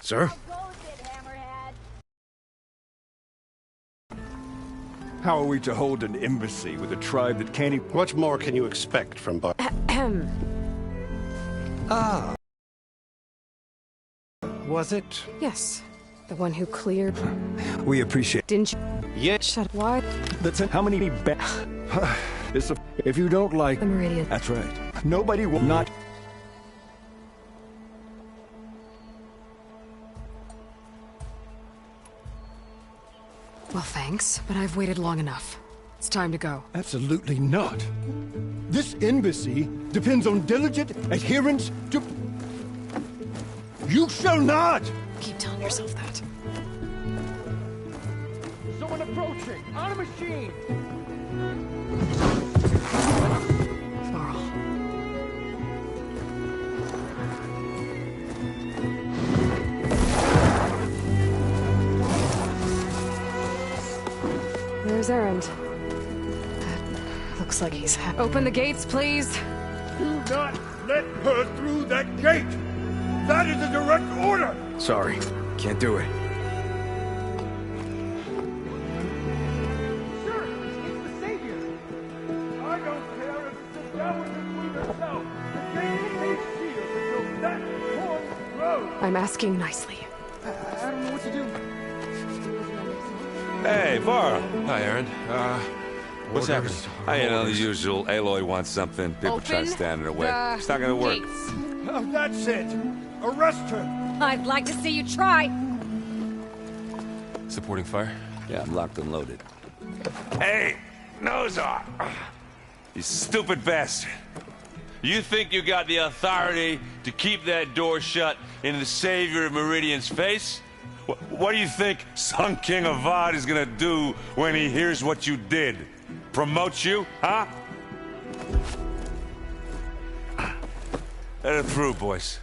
Sir? How are we to hold an embassy with a tribe that can't even... What more can you expect from Bar... Ah. Was it? Yes. The one who cleared... We appreciate... Didn't you? Yeah. Shut... Why? That's it. How many... If you don't like... The Meridian. That's right. Nobody will not... Well, thanks, but I've waited long enough. It's time to go. Absolutely not. This embassy depends on diligent adherence to... You shall not! Keep telling yourself that. Someone approaching! On a machine! Varl. There's Erend. Looks like he's Open the gates, please. Do not let her through that gate! That is a direct order! Sorry. Can't do it. Sir, it's the Savior! I don't care if it's the Dowager Queen herself! The gate is sealed until that horn grows! I'm asking nicely. I don't know what to do. Hey, Varl. Hi, Aaron. What's happening? You know, the usual. Aloy wants something. People try to stand in her way. It's not gonna work. Oh, that's it! Arrest her! I'd like to see you try. Supporting fire? Yeah, I'm locked and loaded. Hey, Nozar! You stupid bastard. You think you got the authority to keep that door shut in the Savior of Meridian's face? What do you think Sun King Avad is gonna do when he hears what you did? Promote you, huh? Let it through, boys.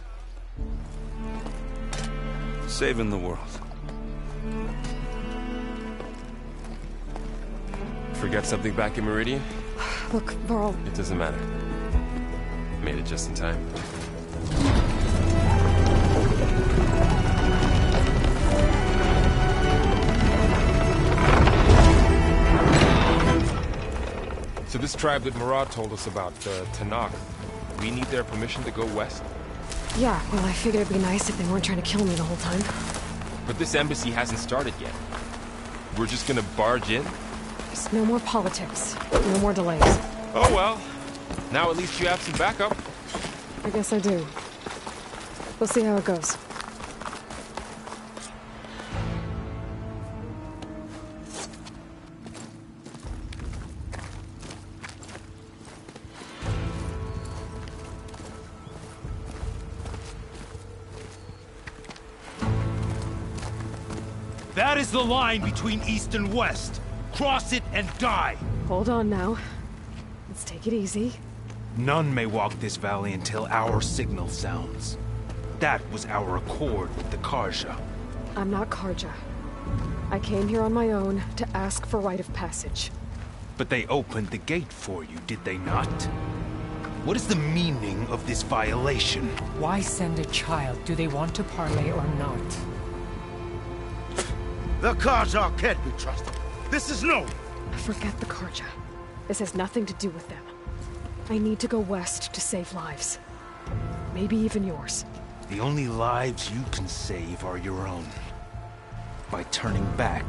Saving the world. Forget something back in Meridian? Look, Varl. It doesn't matter. Made it just in time. So this tribe that Murad told us about, the Tanakh, we need their permission to go west? Yeah, well, I figured it'd be nice if they weren't trying to kill me the whole time. But this embassy hasn't started yet. We're just gonna barge in? Just no more politics. No more delays. Oh well. Now at least you have some backup. I guess I do. We'll see how it goes. That is the line between East and West. Cross it and die. Hold on now. Let's take it easy. None may walk this valley until our signal sounds. That was our accord with the Karja. I'm not Karja. I came here on my own to ask for rite of passage. But they opened the gate for you, did they not? What is the meaning of this violation? Why send a child? Do they want to parley or not? The Karja can't be trusted. This is no... Forget the Karja. This has nothing to do with them. I need to go west to save lives. Maybe even yours. The only lives you can save are your own. By turning back.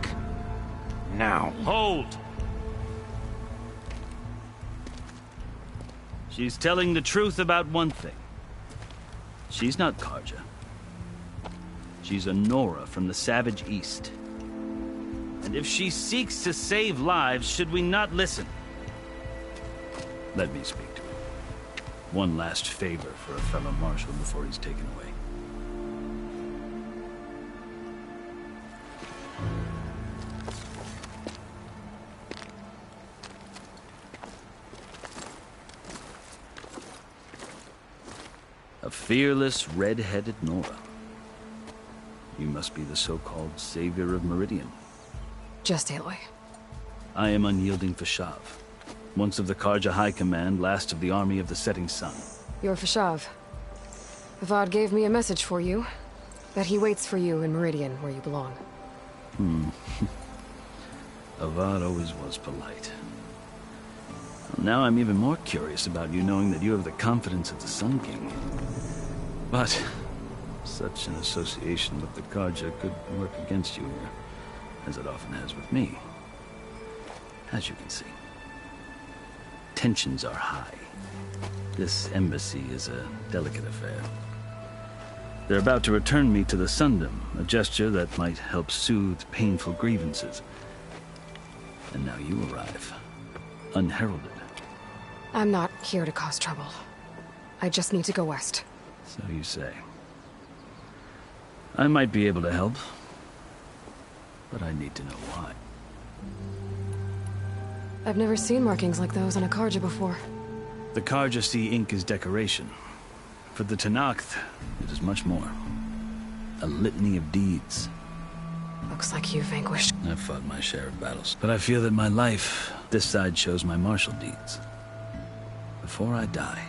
Now. Hold! She's telling the truth about one thing. She's not Karja. She's a Nora from the Savage East. And if she seeks to save lives, should we not listen? Let me speak to her. One last favor for a fellow marshal before he's taken away. A fearless, red-headed Nora. You must be the so-called Savior of Meridian. Just Aloy. I am Unyielding Fashav, once of the Karja High Command, last of the Army of the Setting Sun. You're Fashav. Avad gave me a message for you. That he waits for you in Meridian, where you belong. Avad always was polite. Well, now I'm even more curious about you knowing that you have the confidence of the Sun King. But such an association with the Karja could work against you here, as it often has with me. As you can see, tensions are high. This embassy is a delicate affair. They're about to return me to the Sundom, a gesture that might help soothe painful grievances. And now you arrive, unheralded. I'm not here to cause trouble. I just need to go west. So you say. I might be able to help, but I need to know why. I've never seen markings like those on a Karja before. The Karja see ink as decoration. For the Tenakth, it is much more. A litany of deeds. Looks like you vanquished. I've fought my share of battles, but I feel that my life, this side shows my martial deeds. Before I die,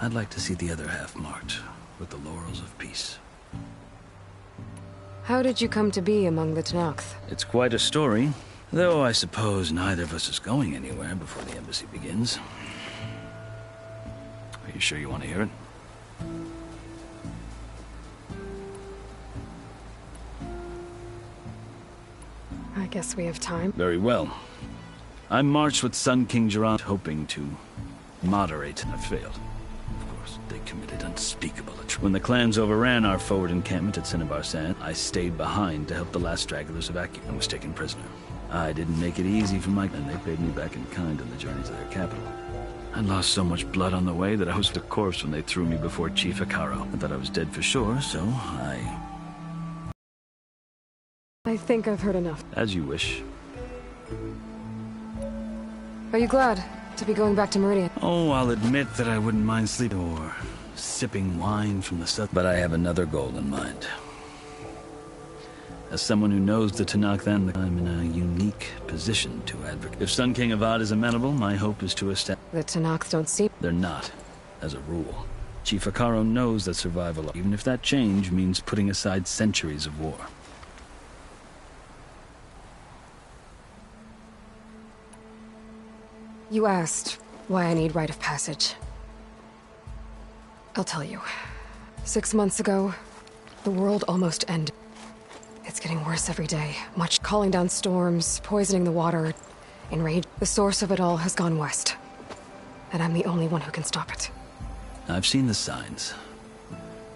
I'd like to see the other half marked with the laurels of peace. How did you come to be among the Tenakth? It's quite a story, though I suppose neither of us is going anywhere before the embassy begins. Are you sure you want to hear it? I guess we have time. Very well. I marched with Sun King Gerard, hoping to moderate. I failed. Of course, they committed unspeakable atrocities. When the clans overran our forward encampment at Cinnabar Sand, I stayed behind to help the last stragglers evacuate and was taken prisoner. I didn't make it easy for my and they paid me back in kind on the journey to their capital. I lost so much blood on the way that I was the corpse when they threw me before Chief Hikaro. I thought I was dead for sure, so I think I've heard enough. As you wish. Are you glad to be going back to Meridian? Oh, I'll admit that I wouldn't mind sleeping or sipping wine from the south, but I have another goal in mind. As someone who knows the Tenakth and I'm in a unique position to advocate. If Sun King Avad is amenable, my hope is to establish... The Tenakth don't seem... They're not, as a rule. Chief Hikaro knows that survival, even if that change means putting aside centuries of war. You asked why I need rite of passage. I'll tell you. 6 months ago, the world almost ended. It's getting worse every day. Much calling down storms, poisoning the water, enraged. The source of it all has gone west. And I'm the only one who can stop it. I've seen the signs.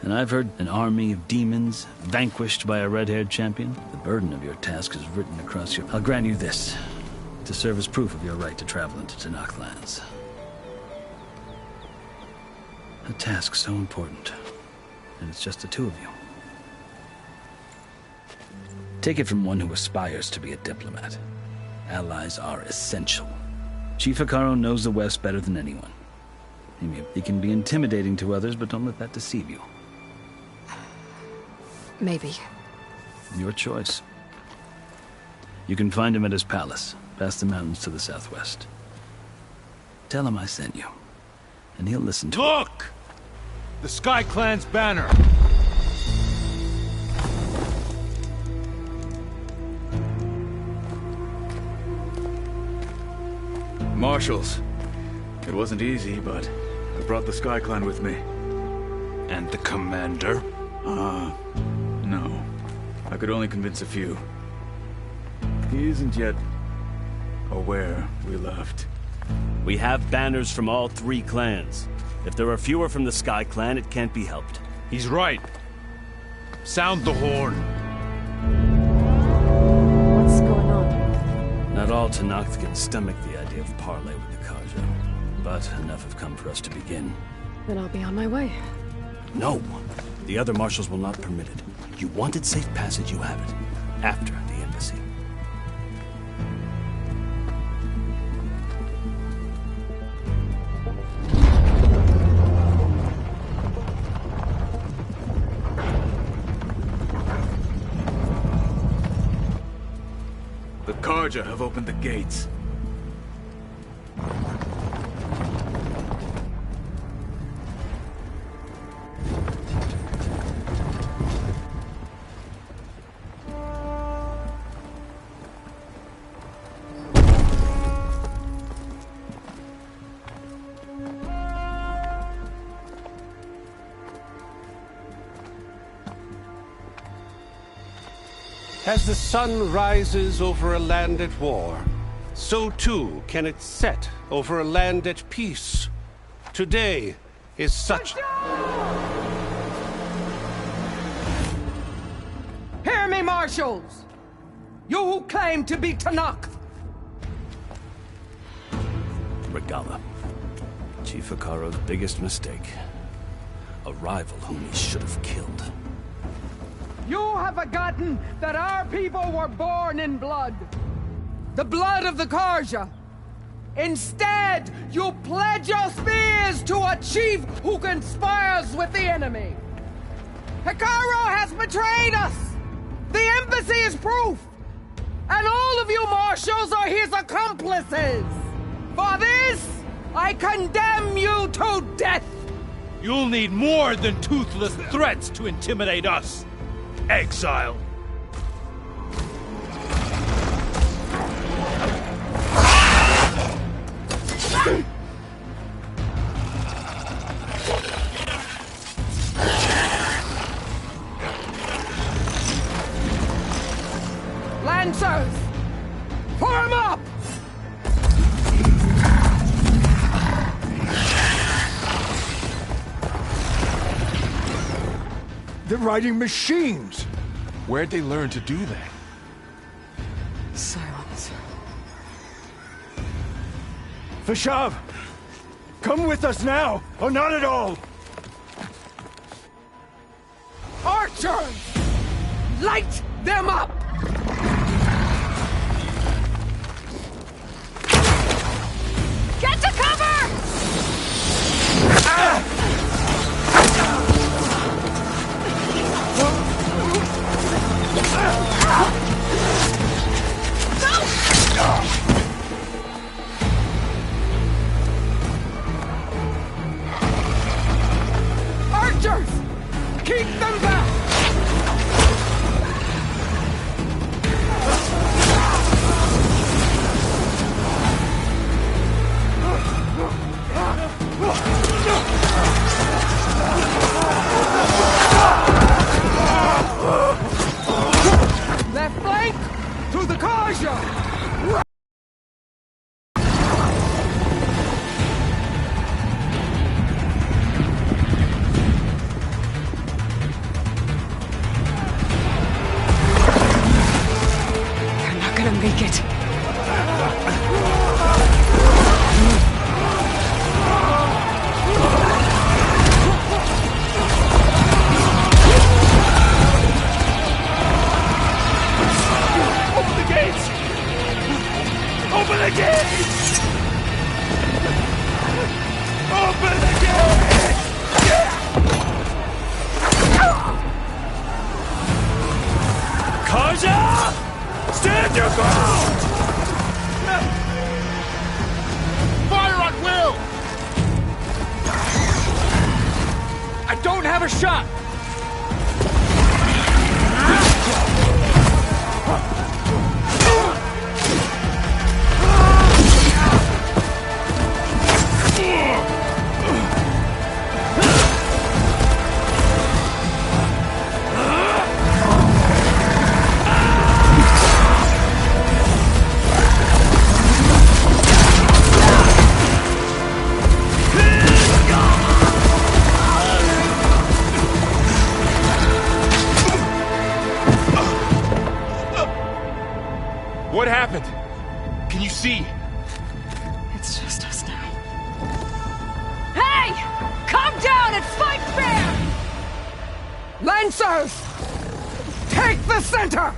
And I've heard an army of demons vanquished by a red-haired champion. The burden of your task is written across your... I'll grant you this, to serve as proof of your right to travel into Tenakth lands. A task so important, and it's just the two of you. Take it from one who aspires to be a diplomat. Allies are essential. Chief Hikaro knows the West better than anyone. He can be intimidating to others, but don't let that deceive you. Maybe. Your choice. You can find him at his palace, past the mountains to the southwest. Tell him I sent you, and he'll listen to Look! The Sky Clan's banner! Marshals. It wasn't easy, but I brought the Sky Clan with me. And the commander? No. I could only convince a few. He isn't yet aware we left. We have banners from all 3 clans. If there are fewer from the Sky Clan, it can't be helped. He's right. Sound the horn. What's going on? Not all Tenakth can stomach the idea of parley with the Karja, but enough have come for us to begin. Then I'll be on my way. No! The other marshals will not permit it. You wanted safe passage, you have it. After the embassy. The Karja have opened the gates. As the sun rises over a land at war, so too can it set over a land at peace. Today is such... Hear me, marshals! You who claim to be Tanakh! Regala. Chief Hikaro's biggest mistake. A rival whom he should have killed. You have forgotten that our people were born in blood. The blood of the Karja. Instead, you pledge your spears to a chief who conspires with the enemy. Hikaro has betrayed us! The embassy is proof! And all of you marshals are his accomplices! For this, I condemn you to death! You'll need more than toothless threats to intimidate us. Exile. Lancers! Form up! They're riding machines! Where'd they learn to do that? Silence. Vashav! Come with us now, or not at all! Archers! Light them up! Get to cover! Archers! Keep them back! Left flank to the Karja! They're not gonna make it. Open the gates! Open the gates! Open the gates! Karja! Stand your ground! Fire at will! I don't have a shot! What happened? Can you see? It's just us now. Hey! Calm down and fight fair! Lancers! Take the center!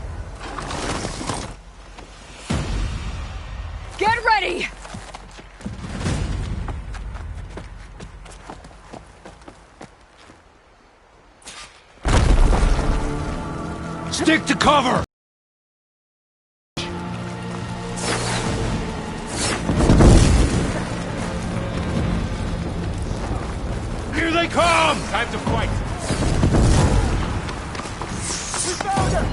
Get ready! Stick to cover! Here they come! Time to fight! We found her!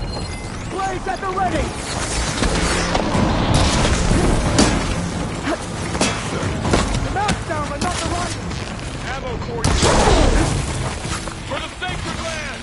Blades at the ready! The mount's down, but not the rifle! Ammo for you! For the sacred land!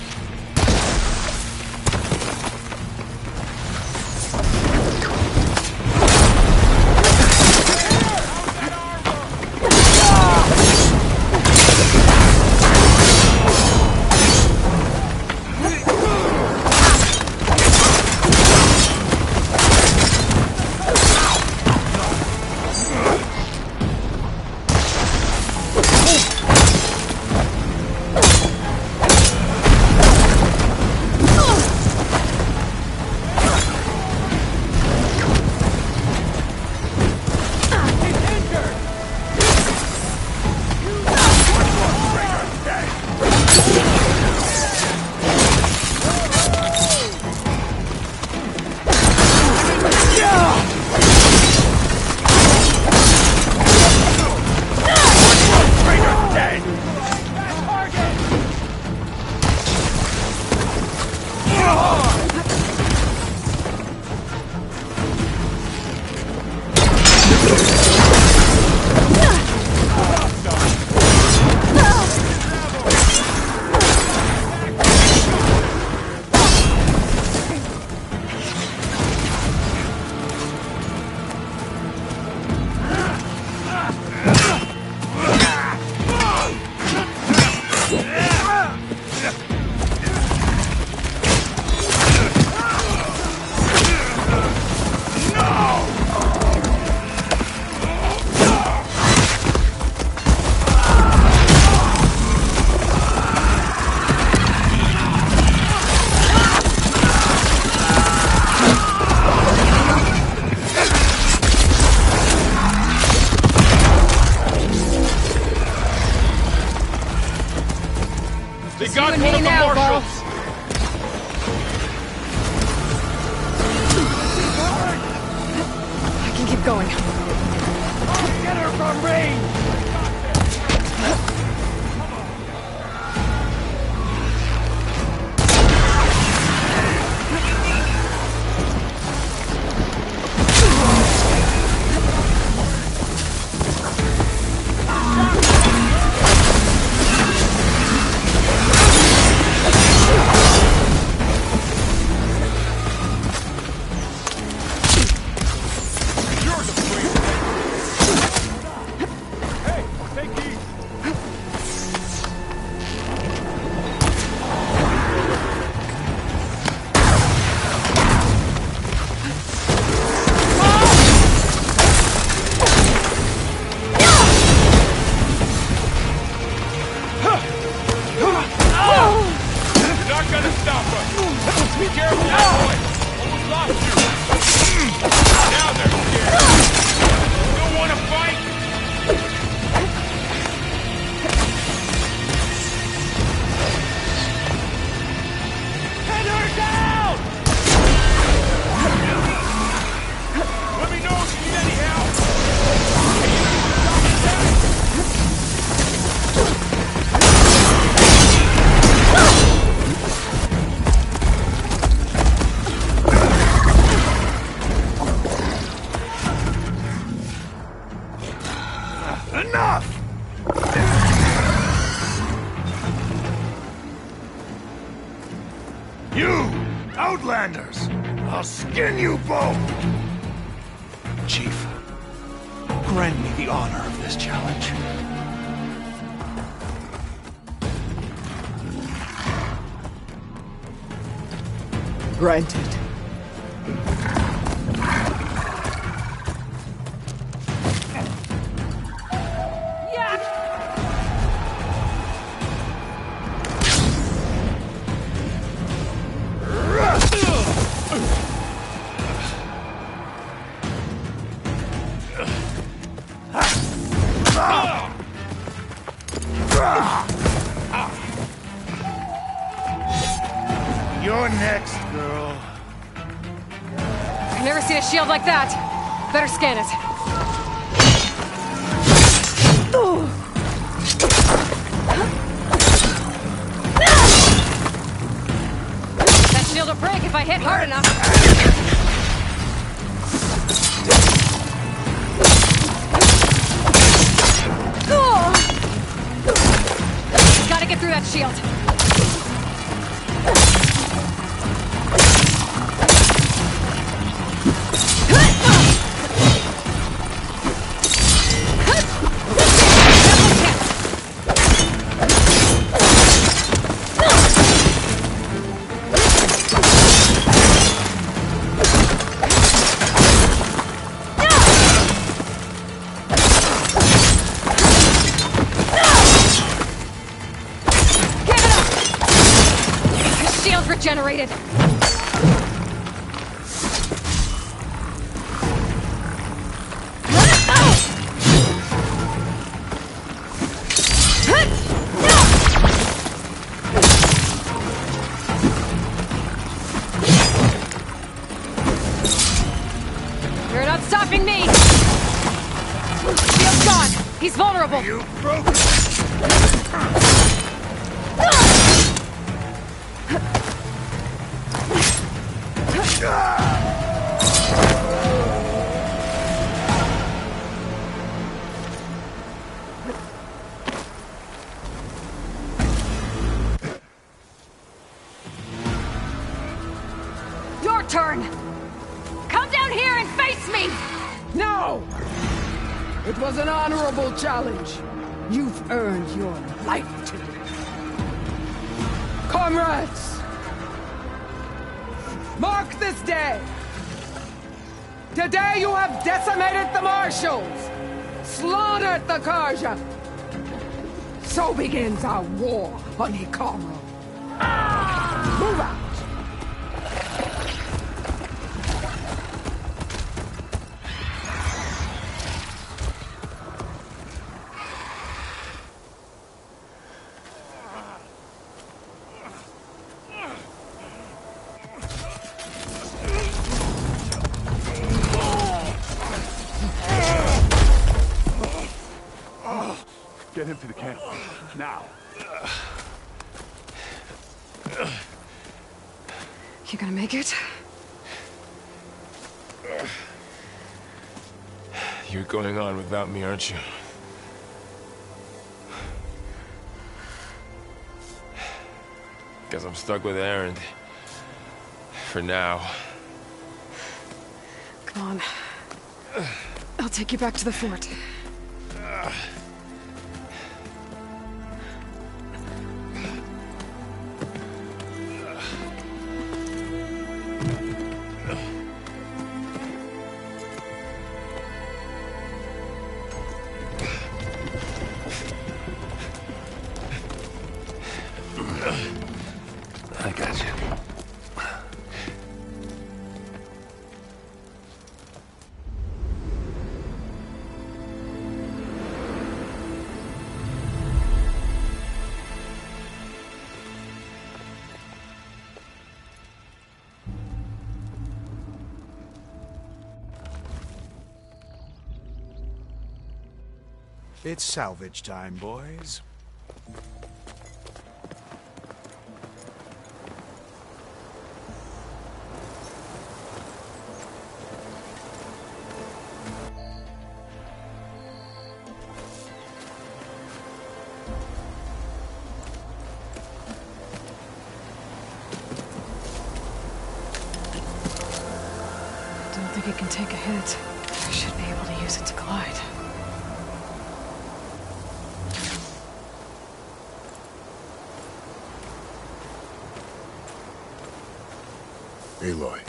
got and one me of the now, marshals! I can keep going. Get her from range! Outlanders! I'll skin you both! Chief, grant me the honor of this challenge. Granted. You're next, girl. I've never seen a shield like that. Better scan it. That shield will break if I hit hard enough. Gotta get through that shield. Generated. You're not stopping me. Shield's gone. He's vulnerable. You broke it. Your turn! Come down here and face me! No! It was an honorable challenge. You've earned your life today. Comrades! Mark this day! Today you have decimated the Marshals! Slaughtered the Karja! So begins our war on Hikaru. Move out! Get him to the camp. Now. You gonna make it? You're going on without me, aren't you? Guess I'm stuck with Aaron. For now. Come on. I'll take you back to the fort. I got you. It's salvage time, boys. Don't think it can take a hit. I should be able to use it to glide. Aloy.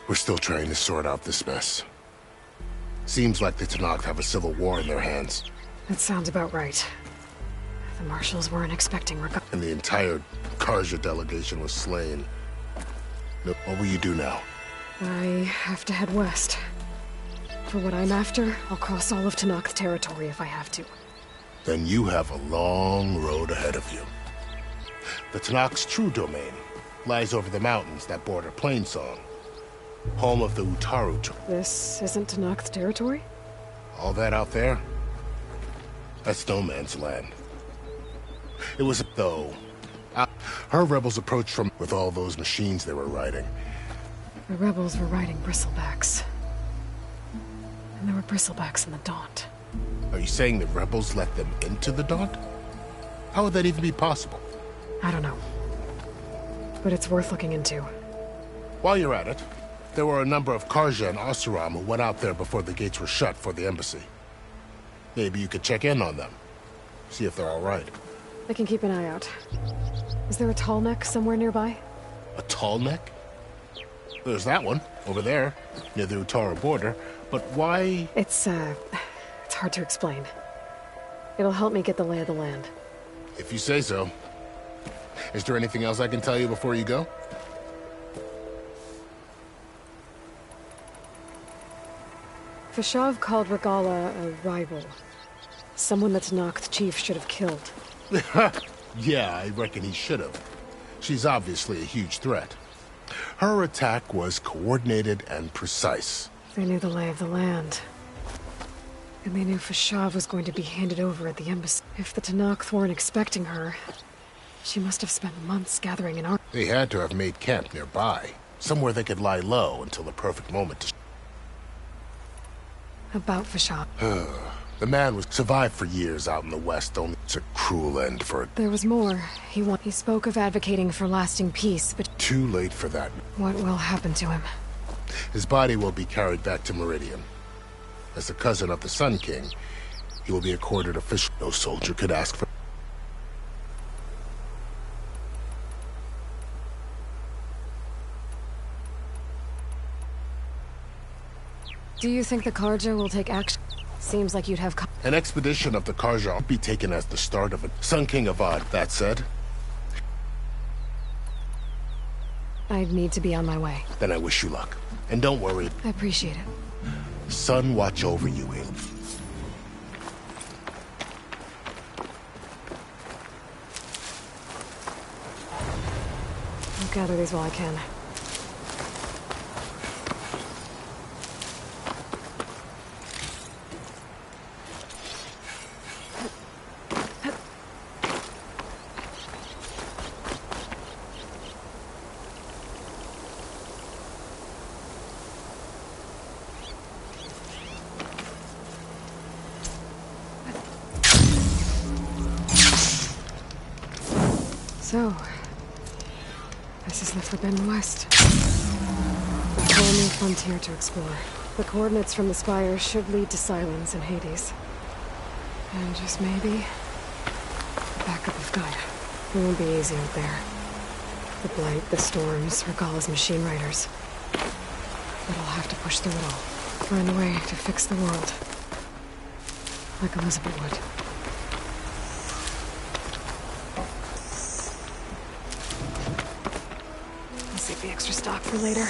We're still trying to sort out this mess. Seems like the Tenakth have a civil war in their hands. That sounds about right. The marshals weren't expecting And the entire Karja delegation was slain. Look, what will you do now? I have to head west. For what I'm after, I'll cross all of Tenakth territory if I have to. Then you have a long road ahead of you. The Tenakth's true domain lies over the mountains that border Plainsong, home of the Utaru. This isn't Tenakth territory? All that out there? That's no man's land. It was, though. Her rebels approached from with all those machines they were riding. The rebels were riding bristlebacks. And there were bristlebacks in the Daunt. Are you saying the rebels let them into the Daunt? How would that even be possible? I don't know. But it's worth looking into. While you're at it, there were a number of Karja and Oseram who went out there before the gates were shut for the embassy. Maybe you could check in on them. See if they're all right. I can keep an eye out. Is there a tall neck somewhere nearby? A tall neck? There's that one, over there, near the Utaru border. But why? It's hard to explain. It'll help me get the lay of the land. If you say so. Is there anything else I can tell you before you go? Fashav called Regala a rival. Someone the Tenakth chief should have killed. Yeah, I reckon he should have. She's obviously a huge threat. Her attack was coordinated and precise. They knew the lay of the land. And they knew Fashav was going to be handed over at the embassy. If the Tenakth weren't expecting her, she must have spent months gathering an army. They had to have made camp nearby, somewhere they could lie low until the perfect moment to... About Fashav. The man was survived for years out in the West, only it's a cruel end for it. There was more. He spoke of advocating for lasting peace, but... Too late for that. What will happen to him? His body will be carried back to Meridian. As the cousin of the Sun King, he will be accorded official. No soldier could ask for... Do you think the Karja will take action? Seems like you'd have... An expedition of the Karja will be taken as the start of it. Sun King Avad, that said. I'd need to be on my way. Then I wish you luck. And don't worry. I appreciate it. Sun watch over you, Hale. I'll gather these while I can. So, this is the Forbidden West. A whole new frontier to explore. The coordinates from the spire should lead to Silence and Hades. And just maybe, a backup of God. It won't be easy out there. The Blight, the Storms, Regalla's machine riders. But I'll have to push through it all. Find a way to fix the world. Like Elizabeth would. I'll save the extra stock for later.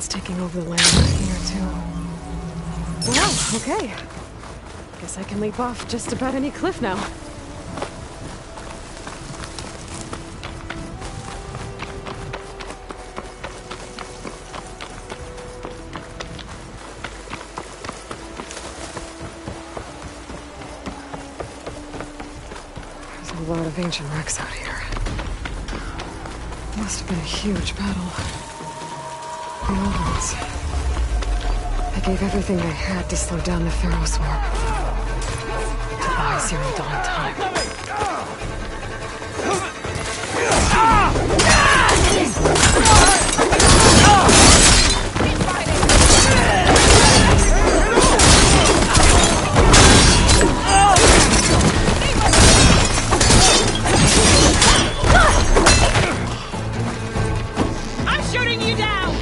Taking over the land here, too. Well, okay. Guess I can leap off just about any cliff now. There's a lot of ancient wrecks out here. Must have been a huge battle. The old ones. I gave everything I had to slow down the Pharaoh swarm. To buy Zero Dawn time. I'm shooting you down!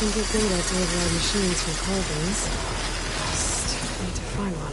can get data to override machines from carbons. Just need to find one.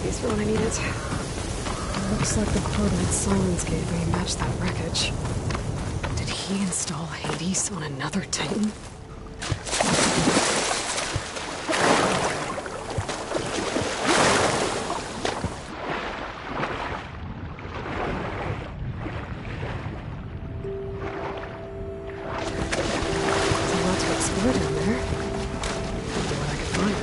These for when I need it. Looks like the coordinates Silence gave me matched that wreckage. Did he he install Hades on another Titan? There's a lot to explore down there. Wonder what I can find.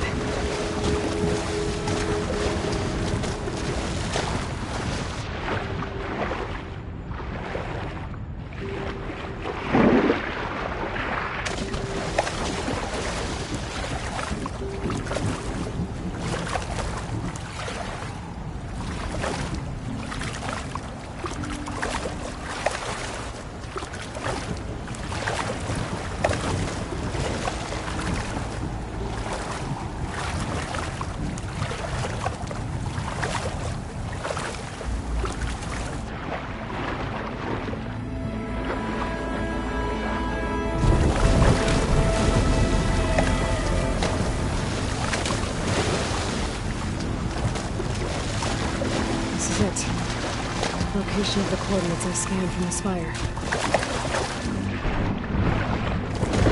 This is it. Location of the coordinates I scanned from the spire.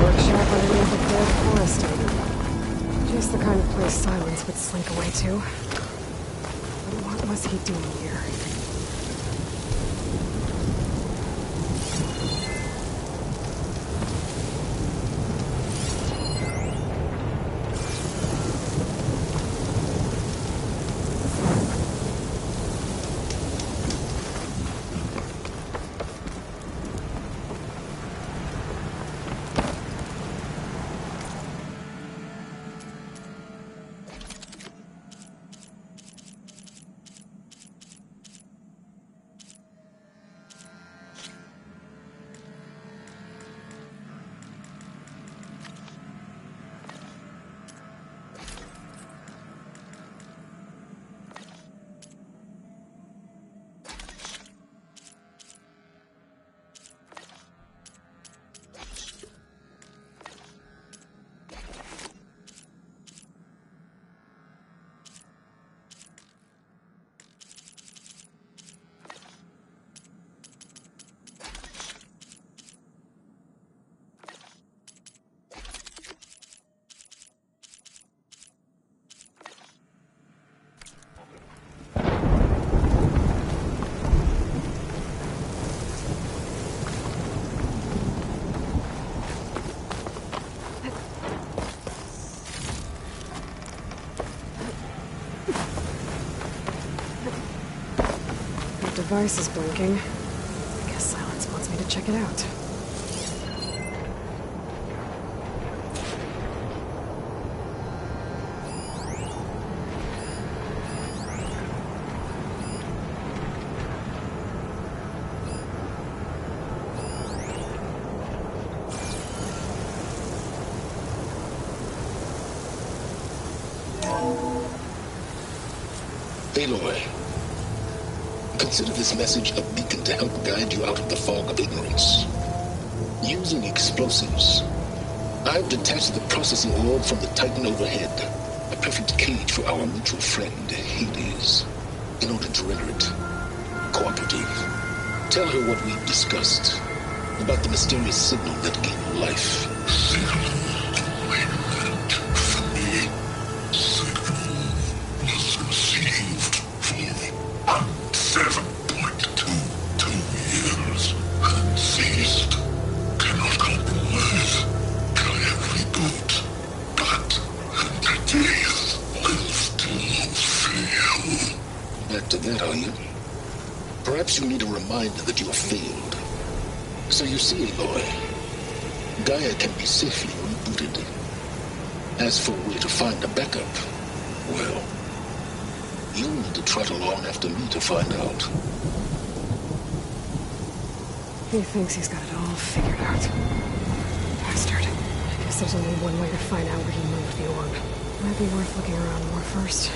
Workshop underneath a dead forest titan. Just the kind of place Silence would slink away to. But what was he doing here? The device is blinking. I guess Silence wants me to check it out. Aloy, consider this message a beacon to help guide you out of the fog of ignorance. Using explosives, I've detached the processing orb from the Titan overhead, a perfect cage for our mutual friend, Hades, in order to render it cooperative. Tell her what we've discussed about the mysterious signal that gave life. Back to that, are you? Perhaps you need a reminder that you have failed. So you see, Aloy, Gaia can be safely rebooted. As for where to find a backup, well, you'll need to trot along after me to find out. He thinks he's got it all figured out. Bastard. I guess there's only one way to find out where he moved the orb. Might be worth looking around more first.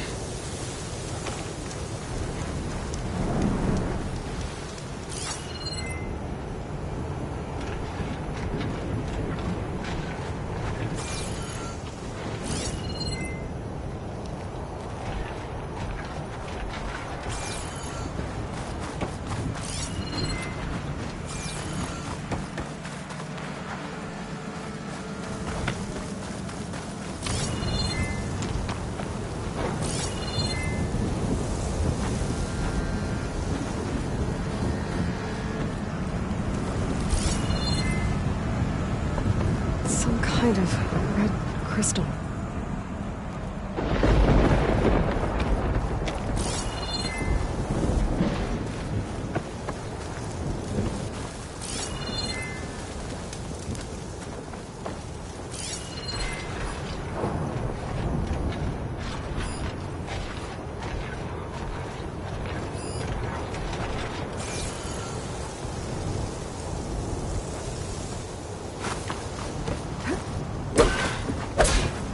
It's some kind of red crystal.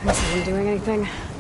Is anyone doing anything?